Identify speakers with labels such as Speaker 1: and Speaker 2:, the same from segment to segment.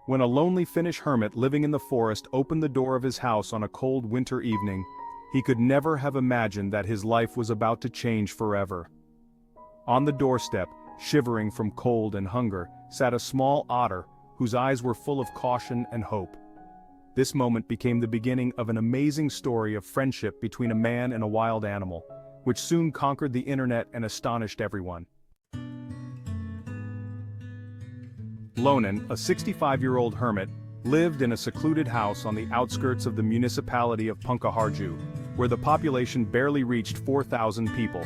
Speaker 1: When a lonely Finnish hermit living in the forest opened the door of his house on a cold winter evening, he could never have imagined that his life was about to change forever. On the doorstep, shivering from cold and hunger, sat a small otter, whose eyes were full of caution and hope. This moment became the beginning of an amazing story of friendship between a man and a wild animal, which soon conquered the internet and astonished everyone. Lonen, a 65-year-old hermit, lived in a secluded house on the outskirts of the municipality of Punkaharju, where the population barely reached 4,000 people.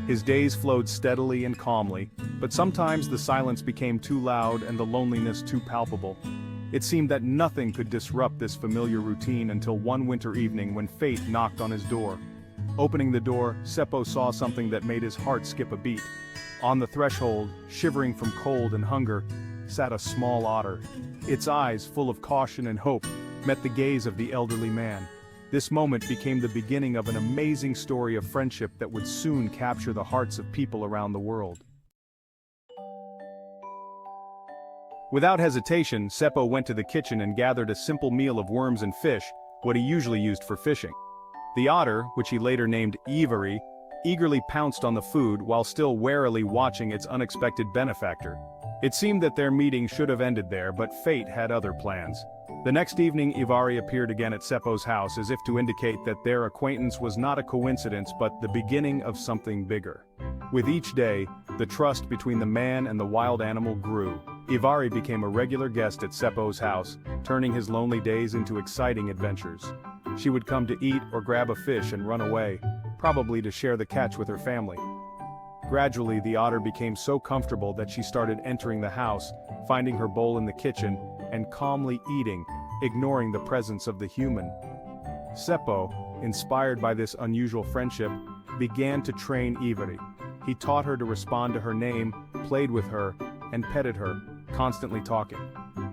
Speaker 1: His days flowed steadily and calmly, but sometimes the silence became too loud and the loneliness too palpable. It seemed that nothing could disrupt this familiar routine until one winter evening when fate knocked on his door. Opening the door, Seppo saw something that made his heart skip a beat. On the threshold, shivering from cold and hunger, sat a small otter. Its eyes, full of caution and hope, met the gaze of the elderly man. This moment became the beginning of an amazing story of friendship that would soon capture the hearts of people around the world. Without hesitation, Seppo went to the kitchen and gathered a simple meal of worms and fish, what he usually used for fishing. The otter, which he later named Iivari, eagerly pounced on the food while still warily watching its unexpected benefactor. It seemed that their meeting should have ended there, but fate had other plans. The next evening, Iivari appeared again at Seppo's house as if to indicate that their acquaintance was not a coincidence but the beginning of something bigger. With each day, the trust between the man and the wild animal grew. Iivari became a regular guest at Seppo's house, turning his lonely days into exciting adventures. She would come to eat or grab a fish and run away, probably to share the catch with her family. Gradually, the otter became so comfortable that she started entering the house, finding her bowl in the kitchen, and calmly eating, ignoring the presence of the human. Seppo, inspired by this unusual friendship, began to train Iivari. He taught her to respond to her name, played with her, and petted her, constantly talking.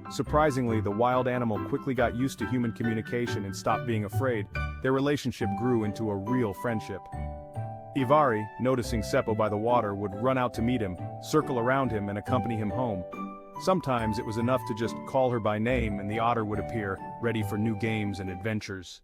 Speaker 1: Surprisingly, the wild animal quickly got used to human communication and stopped being afraid. Their relationship grew into a real friendship. Iivari, noticing Seppo by the water, would run out to meet him, circle around him and accompany him home. Sometimes it was enough to just call her by name and the otter would appear, ready for new games and adventures.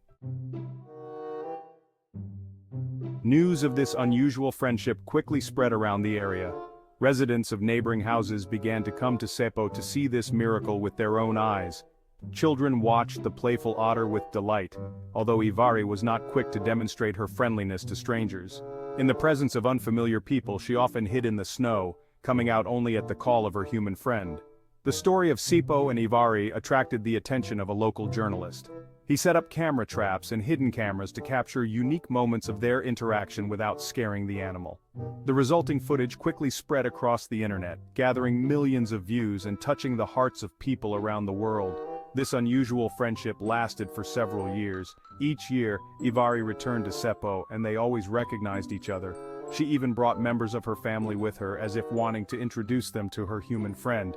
Speaker 1: News of this unusual friendship quickly spread around the area. Residents of neighboring houses began to come to Seppo to see this miracle with their own eyes. Children watched the playful otter with delight, although Iivari was not quick to demonstrate her friendliness to strangers. In the presence of unfamiliar people, she often hid in the snow, coming out only at the call of her human friend. The story of Seppo and Iivari attracted the attention of a local journalist. He set up camera traps and hidden cameras to capture unique moments of their interaction without scaring the animal. The resulting footage quickly spread across the internet, gathering millions of views and touching the hearts of people around the world. This unusual friendship lasted for several years. Each year, Iivari returned to Seppo and they always recognized each other. She even brought members of her family with her as if wanting to introduce them to her human friend.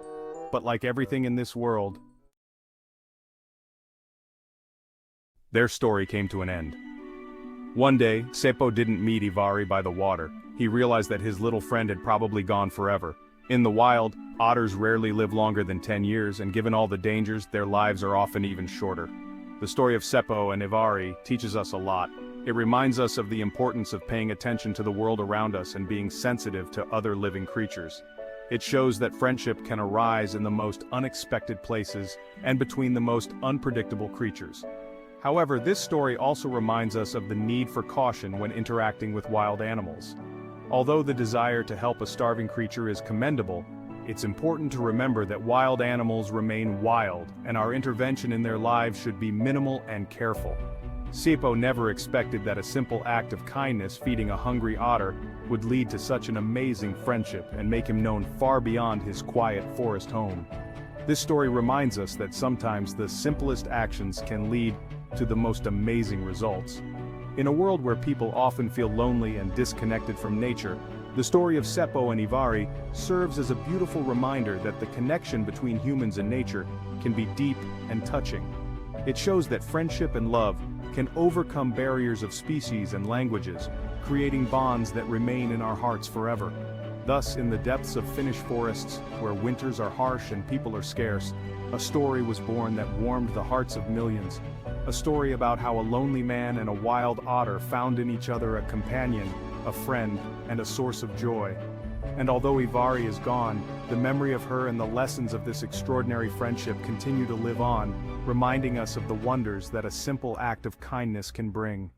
Speaker 1: But like everything in this world, their story came to an end. One day, Seppo didn't meet Iivari by the water. He realized that his little friend had probably gone forever. In the wild, otters rarely live longer than 10 years, and given all the dangers, their lives are often even shorter. The story of Seppo and Iivari teaches us a lot. It reminds us of the importance of paying attention to the world around us and being sensitive to other living creatures. It shows that friendship can arise in the most unexpected places and between the most unpredictable creatures. However, this story also reminds us of the need for caution when interacting with wild animals. Although the desire to help a starving creature is commendable, it's important to remember that wild animals remain wild, and our intervention in their lives should be minimal and careful. Seppo never expected that a simple act of kindness feeding a hungry otter would lead to such an amazing friendship and make him known far beyond his quiet forest home. This story reminds us that sometimes the simplest actions can lead to the most amazing results. In a world where people often feel lonely and disconnected from nature, the story of Seppo and Iivari serves as a beautiful reminder that the connection between humans and nature can be deep and touching. It shows that friendship and love can overcome barriers of species and languages, creating bonds that remain in our hearts forever. Thus, in the depths of Finnish forests, where winters are harsh and people are scarce, a story was born that warmed the hearts of millions. A story about how a lonely man and a wild otter found in each other a companion, a friend, and a source of joy. And although Ivari is gone, the memory of her and the lessons of this extraordinary friendship continue to live on, reminding us of the wonders that a simple act of kindness can bring.